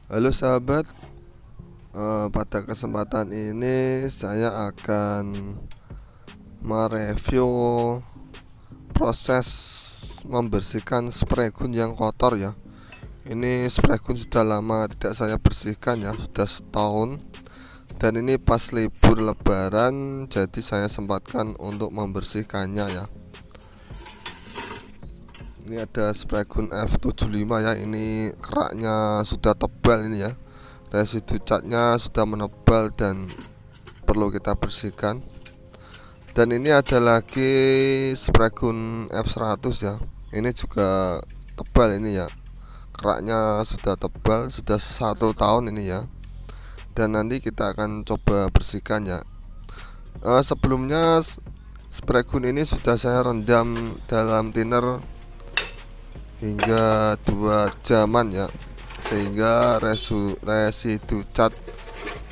Halo sahabat, pada kesempatan ini saya akan mereview proses membersihkan spraygun yang kotor ya. Ini spraygun sudah lama tidak saya bersihkan ya, sudah setahun. Dan ini pas libur lebaran, jadi saya sempatkan untuk membersihkannya ya. Ini ada spraygun F75 ya, ini keraknya sudah tebal ini ya. Residu catnya sudah menebal dan perlu kita bersihkan. Dan ini ada lagi spraygun F100 ya. Ini juga tebal ini ya. Keraknya sudah tebal, sudah 1 tahun ini ya. Dan nanti kita akan coba bersihkan ya. Sebelumnya spraygun ini sudah saya rendam dalam thinner hingga 2 jaman ya, sehingga residu cat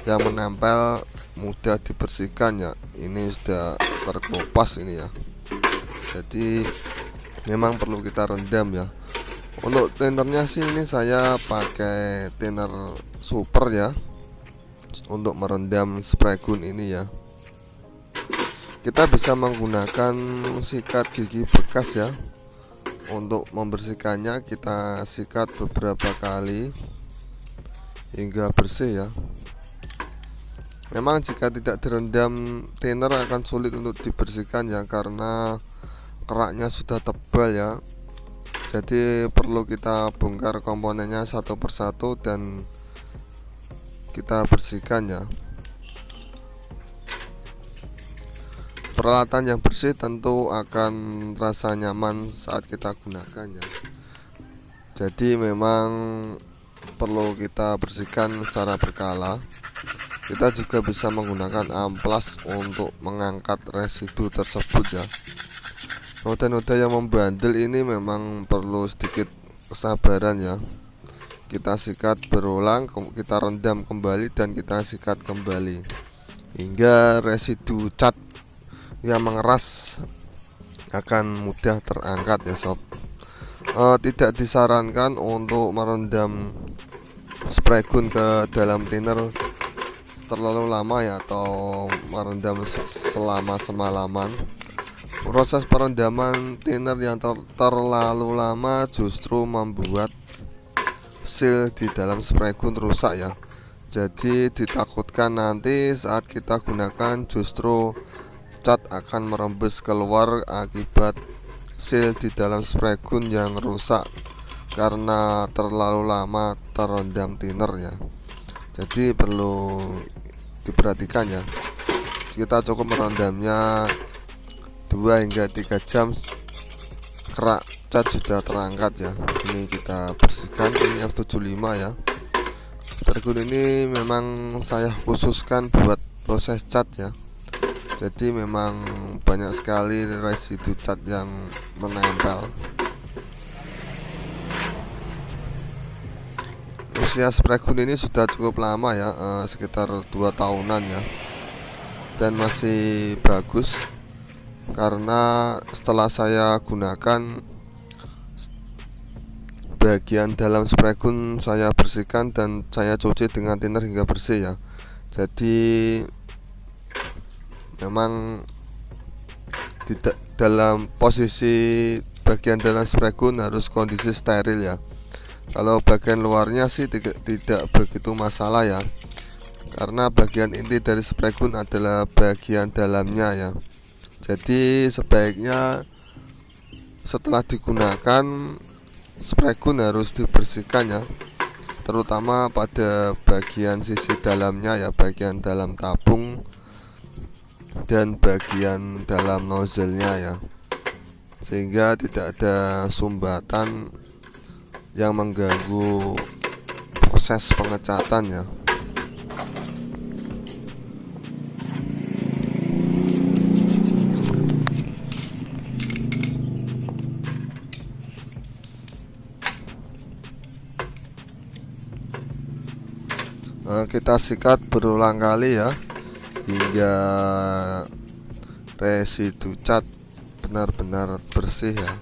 yang menempel mudah dibersihkan ya. Ini sudah terkelupas ini ya, jadi memang perlu kita rendam ya. Untuk tinnernya sih ini saya pakai thinner super ya, untuk merendam spraygun ini ya. Kita bisa menggunakan sikat gigi bekas ya. Untuk membersihkannya kita sikat beberapa kali hingga bersih ya. Memang jika tidak direndam thinner akan sulit untuk dibersihkan ya, karena keraknya sudah tebal ya. Jadi perlu kita bongkar komponennya satu persatu dan kita bersihkan ya. Peralatan yang bersih tentu akan terasa nyaman saat kita gunakan ya. Jadi memang perlu kita bersihkan secara berkala. Kita juga bisa menggunakan amplas untuk mengangkat residu tersebut ya. Noda-noda yang membandel ini memang perlu sedikit kesabaran ya. Kita sikat berulang, kita rendam kembali dan kita sikat kembali hingga residu cat yang mengeras akan mudah terangkat ya sob. Tidak disarankan untuk merendam spraygun ke dalam thinner terlalu lama ya, atau merendam selama semalaman. Proses perendaman thinner yang terlalu lama justru membuat seal di dalam spraygun rusak ya. Jadi ditakutkan nanti saat kita gunakan justru cat akan merembes keluar akibat seal di dalam spraygun yang rusak karena terlalu lama terendam thinner ya. Jadi perlu diperhatikan ya. Kita cukup merendamnya 2 hingga 3 jam, kerak cat sudah terangkat ya. Ini kita bersihkan. Ini F75 ya. Spraygun ini memang saya khususkan buat proses cat ya. Jadi memang banyak sekali residu cat yang menempel. Usia spraygun ini sudah cukup lama ya, sekitar 2 tahunan ya, dan masih bagus karena setelah saya gunakan bagian dalam spraygun saya bersihkan dan saya cuci dengan thinner hingga bersih ya. Jadi memang tidak dalam posisi bagian dalam spraygun harus kondisi steril ya. Kalau bagian luarnya sih tidak begitu masalah ya, karena bagian inti dari spraygun adalah bagian dalamnya ya. Jadi sebaiknya setelah digunakan spraygun harus dibersihkan ya, terutama pada bagian sisi dalamnya ya, bagian dalam tabung dan bagian dalam nozzle-nya ya, sehingga tidak ada sumbatan yang mengganggu proses pengecatan ya. Kita sikat berulang kali ya hingga residu cat benar-benar bersih ya.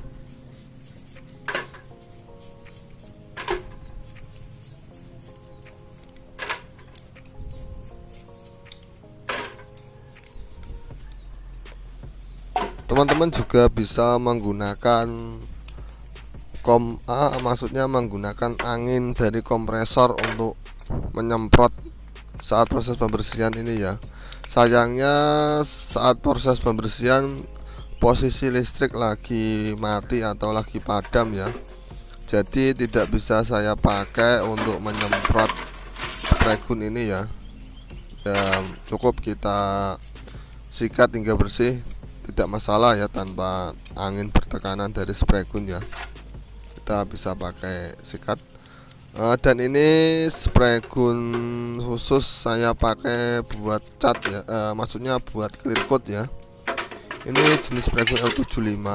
Teman-teman juga bisa menggunakan maksudnya menggunakan angin dari kompresor untuk menyemprot saat proses pembersihan ini ya. Sayangnya saat proses pembersihan posisi listrik lagi mati atau lagi padam ya, jadi tidak bisa saya pakai untuk menyemprot spray gun ini ya. Cukup kita sikat hingga bersih, tidak masalah ya, tanpa angin bertekanan dari spray gun ya, kita bisa pakai sikat. Dan ini spray gun khusus saya pakai buat cat ya, maksudnya buat clear coat ya. Ini jenis spray gun L75.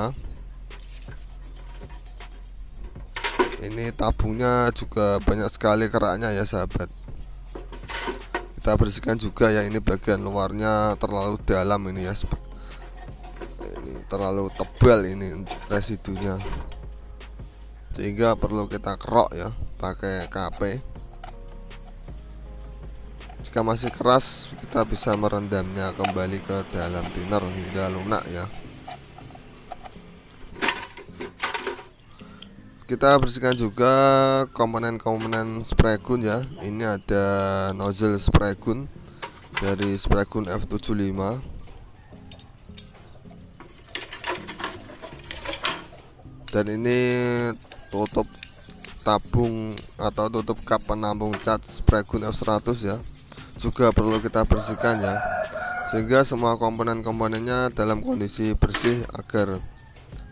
Ini tabungnya juga banyak sekali keraknya ya sahabat. Kita bersihkan juga ya, ini bagian luarnya terlalu dalam ini ya, ini terlalu tebal ini residunya, sehingga perlu kita kerok ya pakai KP. Jika masih keras, kita bisa merendamnya kembali ke dalam thinner hingga lunak ya. Kita bersihkan juga komponen-komponen spray gun ya. Ini ada nozzle spray gun dari spray gun F75. Dan ini tutup tabung atau tutup kap penampung cat spray gun F100 ya, juga perlu kita bersihkan ya, sehingga semua komponen-komponennya dalam kondisi bersih agar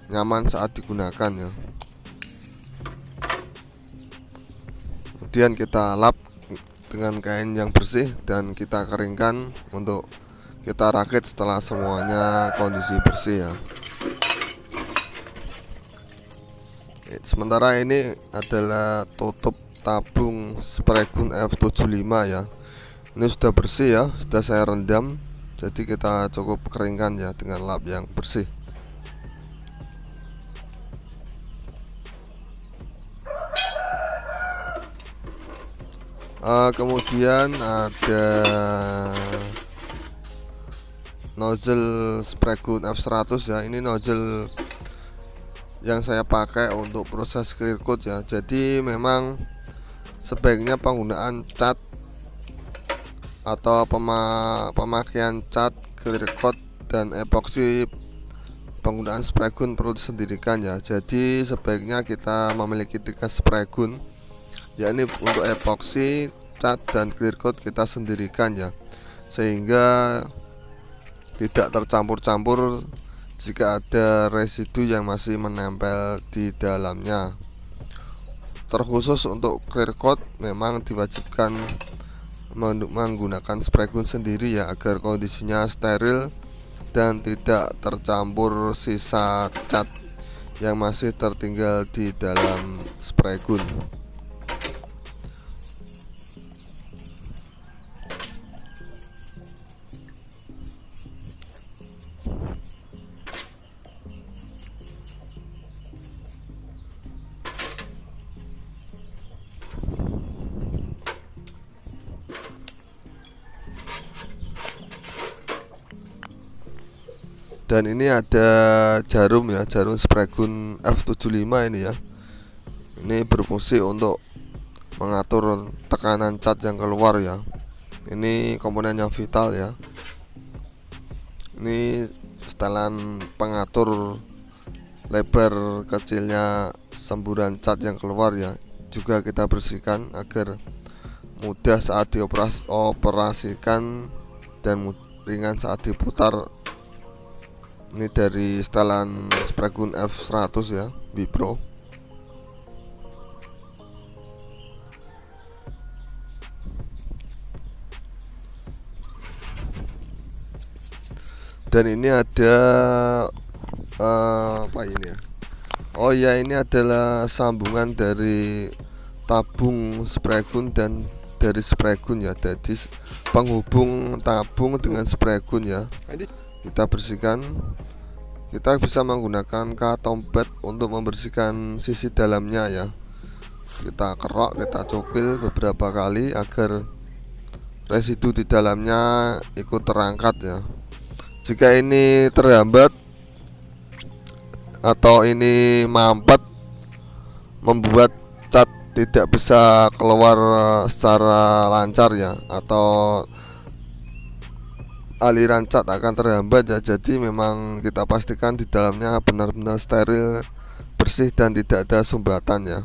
nyaman saat digunakan ya. Kemudian kita lap dengan kain yang bersih dan kita keringkan untuk kita rakit setelah semuanya kondisi bersih ya. Sementara ini adalah tutup tabung spray gun F75 ya. Ini sudah bersih ya, sudah saya rendam. Jadi kita cukup keringkan ya dengan lap yang bersih. Kemudian ada nozzle spray gun F100 ya. Ini nozzle yang saya pakai untuk proses clear coat ya. Jadi memang sebaiknya penggunaan cat atau pemakaian cat, clear coat dan epoxy, penggunaan spray gun perlu disendirikan ya. Jadi sebaiknya kita memiliki 3 spray gun, yakni untuk epoxy, cat dan clear coat kita sendirikan ya, sehingga tidak tercampur-campur jika ada residu yang masih menempel di dalamnya. Terkhusus untuk clear coat memang diwajibkan menggunakan spray gun sendiri ya, agar kondisinya steril dan tidak tercampur sisa cat yang masih tertinggal di dalam spray gun. Dan ini ada jarum ya, jarum spray gun F75 ini ya. Ini berfungsi untuk mengatur tekanan cat yang keluar ya. Ini komponen yang vital ya. Ini setelan pengatur lebar kecilnya semburan cat yang keluar ya. Juga kita bersihkan agar mudah saat dioperasikan dan ringan saat diputar. Ini dari setelan spray gun F100 ya, Bipro. Dan ini ada apa ini ya? Oh ya, ini adalah sambungan dari tabung spray gun dan dari spray gun ya. Jadi penghubung tabung dengan spray gun ya. Kita bersihkan. Kita bisa menggunakan K-Tombat untuk membersihkan sisi dalamnya ya. Kita kerok, kita cukil beberapa kali agar residu di dalamnya ikut terangkat ya. Jika ini terhambat, atau ini mampet, membuat cat tidak bisa keluar secara lancar ya, atau aliran cat akan terhambat ya. Jadi memang kita pastikan di dalamnya benar-benar steril, bersih dan tidak ada sumbatan ya.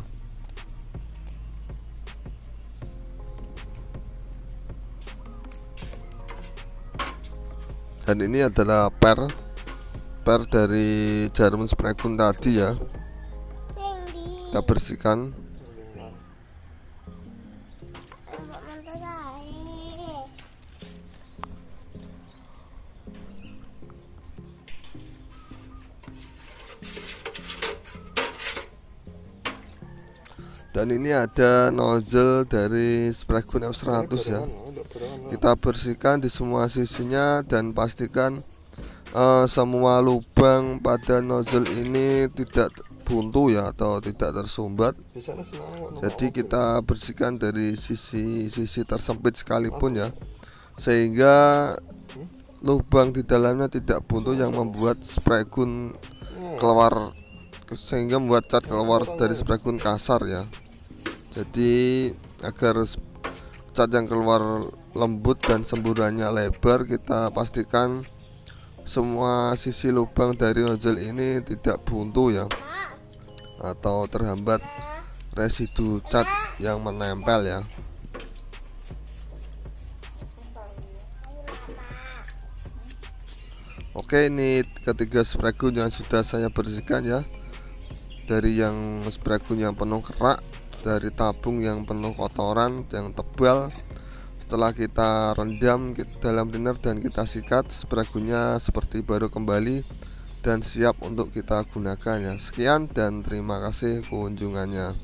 Dan ini adalah per dari jarum spray gun tadi ya, kita bersihkan. Dan ini ada nozzle dari spray gun F100 ya, kita bersihkan di semua sisinya dan pastikan semua lubang pada nozzle ini tidak buntu ya, atau tidak tersumbat. Jadi kita bersihkan dari sisi tersempit sekalipun ya, sehingga lubang di dalamnya tidak buntu yang membuat spray gun keluar, sehingga membuat cat keluar dari spray gun kasar ya. Jadi agar cat yang keluar lembut dan semburannya lebar, kita pastikan semua sisi lubang dari nozzle ini tidak buntu ya, atau terhambat residu cat yang menempel ya. Oke, ini ketiga spray gun yang sudah saya bersihkan ya, dari yang spray gun yang penuh kerak, dari tabung yang penuh kotoran yang tebal. Setelah kita rendam dalam thinner dan kita sikat, spray gunnya seperti baru kembali dan siap untuk kita gunakan ya. Sekian dan terima kasih kunjungannya.